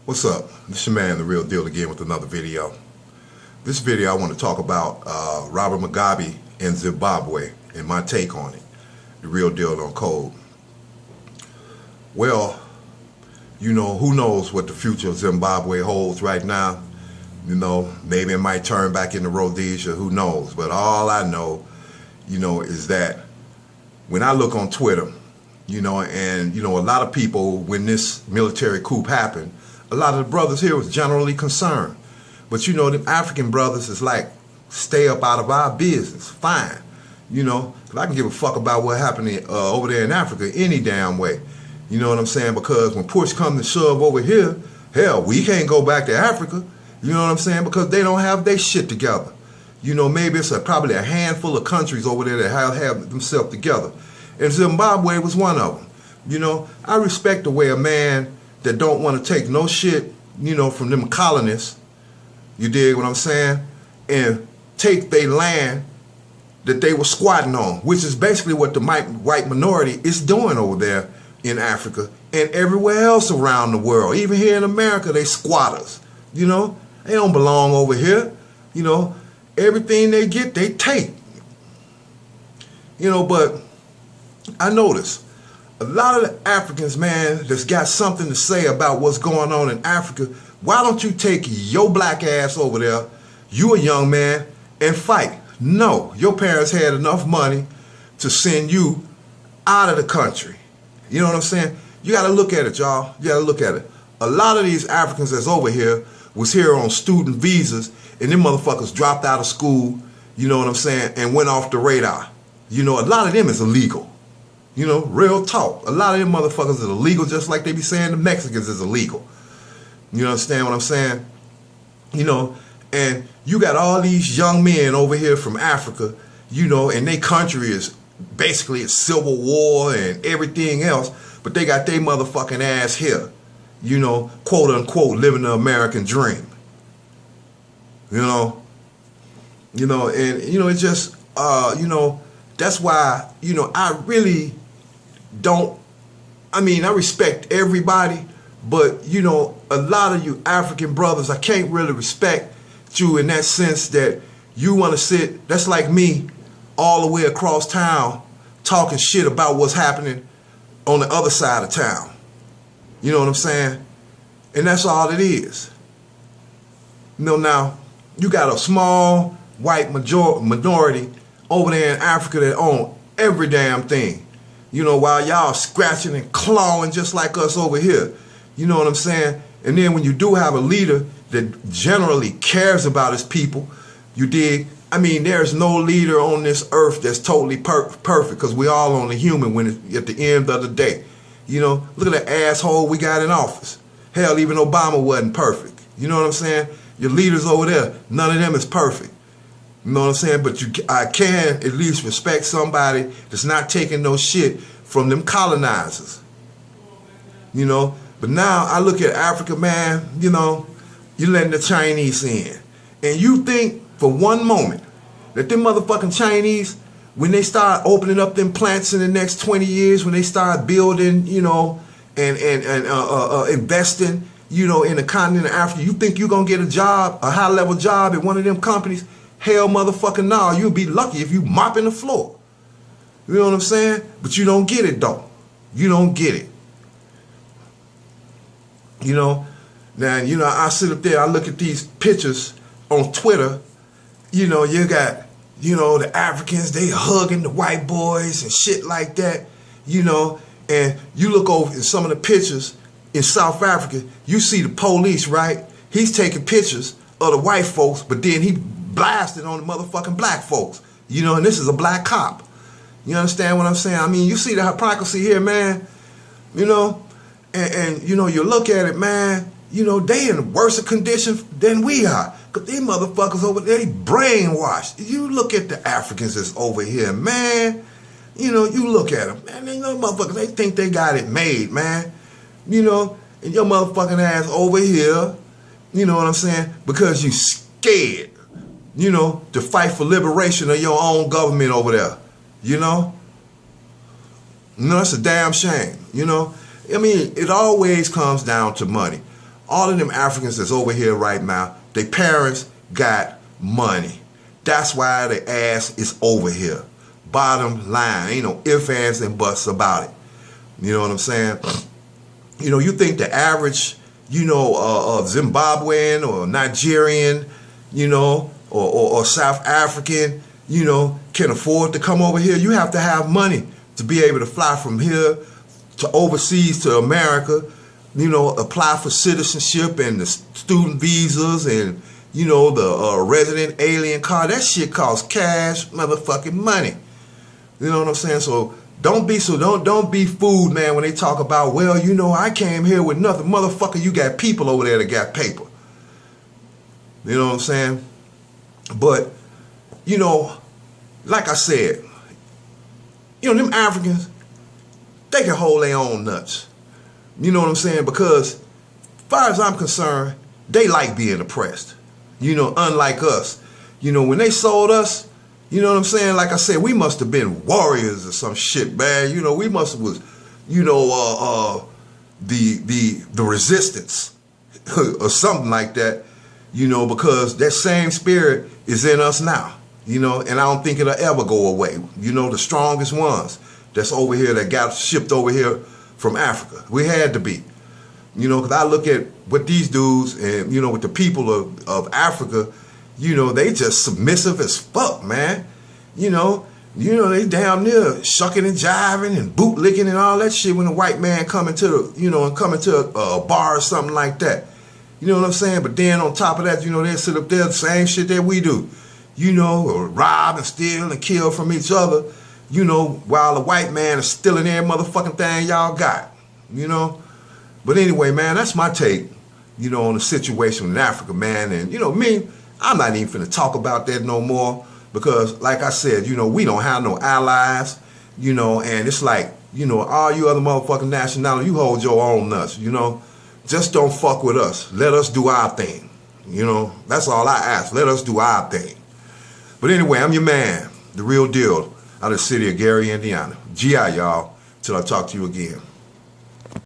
What's up? This is your man, The Real Deal, again with another video. This video I want to talk about Robert Mugabe in Zimbabwe and my take on it. The Real Deal on code. Well, you know, who knows what the future of Zimbabwe holds right now. You know, maybe it might turn back into Rhodesia, who knows. But all I know, you know, is that when I look on Twitter, you know, and, you know, a lot of people, when this military coup happened, a lot of the brothers here was generally concerned. But, you know, the African brothers is like, stay up out of our business. Fine. You know, 'cause I can give a fuck about what happened over there in Africa any damn way. You know what I'm saying? Because when push comes to shove over here, hell, we can't go back to Africa. You know what I'm saying? Because they don't have their shit together. You know, maybe it's probably a handful of countries over there that have themselves together. And Zimbabwe was one of them. You know, I respect the way a man that don't want to take no shit, you know, from them colonists, you dig what I'm saying, and take their land that they were squatting on, which is basically what the white minority is doing over there in Africa and everywhere else around the world. Even here in America, they squatters. You know, they don't belong over here. You know, everything they get, they take. You know, but I notice a lot of the Africans, man, that's got something to say about what's going on in Africa. Why don't you take your black ass over there, you a young man, and fight? No, your parents had enough money to send you out of the country. You know what I'm saying? You got to look at it, y'all. You got to look at it. A lot of these Africans that's over here was here on student visas, and them motherfuckers dropped out of school, you know what I'm saying, and went off the radar. You know, a lot of them is illegal. You know, real talk. A lot of them motherfuckers are illegal, just like they be saying the Mexicans is illegal. You understand what I'm saying? You know, and you got all these young men over here from Africa, you know, and their country is basically a civil war and everything else, but they got their motherfucking ass here, you know, quote unquote, living the American dream. You know, and, you know, it's just, you know, that's why, you know, I really don't, I mean, I respect everybody, but, you know, a lot of you African brothers, I can't really respect you in that sense that you want to sit, that's like me, all the way across town talking shit about what's happening on the other side of town. You know what I'm saying? And that's all it is. You know, now, you got a small white minority over there in Africa that own every damn thing. You know, while y'all scratching and clawing just like us over here. You know what I'm saying? And then when you do have a leader that generally cares about his people, you dig? I mean, there's no leader on this earth that's totally perfect, because we all only human at the end of the day. You know, look at the asshole we got in office. Hell, even Obama wasn't perfect. You know what I'm saying? Your leaders over there, none of them is perfect. You know what I'm saying? But I can at least respect somebody that's not taking no shit from them colonizers. You know? But now I look at Africa, man, you know, you're letting the Chinese in. And you think for one moment that them motherfucking Chinese, when they start opening up them plants in the next 20 years, when they start building, you know, and investing, you know, in the continent of Africa, you think you're going to get a job, a high-level job at one of them companies? Hell motherfucking no, you'll be lucky if you mopping the floor. You know what I'm saying? But you don't get it, though. You don't get it. You know? Now, you know, I sit up there, I look at these pictures on Twitter. You know, you got, you know, the Africans, they hugging the white boys and shit like that. You know, and you look over in some of the pictures in South Africa, you see the police, right? He's taking pictures of the white folks, but then he blasted on the motherfucking black folks. You know, and this is a black cop. You understand what I'm saying? I mean, you see the hypocrisy here, man. You know, and you know, you look at it, man, you know, they in worse condition than we are. Because these motherfuckers over there, they brainwashed. You look at the Africans that's over here, man. You know, you look at them, man, they know motherfuckers, they think they got it made, man. You know, and your motherfucking ass over here, you know what I'm saying? Because you scared, you know, to fight for liberation of your own government over there, you know? You know, that's a damn shame, you know? I mean, it always comes down to money. All of them Africans that's over here right now, their parents got money. That's why their ass is over here. Bottom line, ain't no ifs, ands, and buts about it. You know what I'm saying? You know, you think the average, you know, Zimbabwean or Nigerian, you know, or South African, you know, can afford to come over here? You have to have money to be able to fly from here to overseas to America, you know, apply for citizenship and the student visas and, you know, the resident alien card. That shit costs cash motherfucking money. You know what I'm saying? So don't be fooled, man, when they talk about, well, you know, I came here with nothing. Motherfucker, you got people over there that got paper. You know what I'm saying? But, you know, like I said, you know, them Africans, they can hold their own nuts. You know what I'm saying? Because, as far as I'm concerned, they like being oppressed. You know, unlike us. You know, when they sold us, you know what I'm saying? Like I said, we must have been warriors or some shit, man. You know, we must have was, you know, the resistance or something like that. You know, because that same spirit is in us now. You know, and I don't think it'll ever go away. You know, the strongest ones that's over here that got shipped over here from Africa. We had to be. You know, because I look at what these dudes and, you know, with the people of Africa, you know, they just submissive as fuck, man. You know, they damn near shucking and jiving and bootlicking and all that shit when a white man coming to the, you know, and coming to a bar or something like that. You know what I'm saying? But then on top of that, you know, they sit up there, the same shit that we do. You know, or rob and steal and kill from each other, you know, while the white man is stealing every motherfucking thing y'all got, you know. But anyway, man, that's my take, you know, on the situation in Africa, man. And, you know, me, I'm not even finna talk about that no more because, like I said, you know, we don't have no allies, you know, and it's like, you know, all you other motherfucking nationalities, you hold your own nuts, you know. Just don't fuck with us. Let us do our thing, you know. That's all I ask. Let us do our thing. But anyway, I'm your man, the real deal, out of the city of Gary, Indiana. GI, y'all. Till I talk to you again.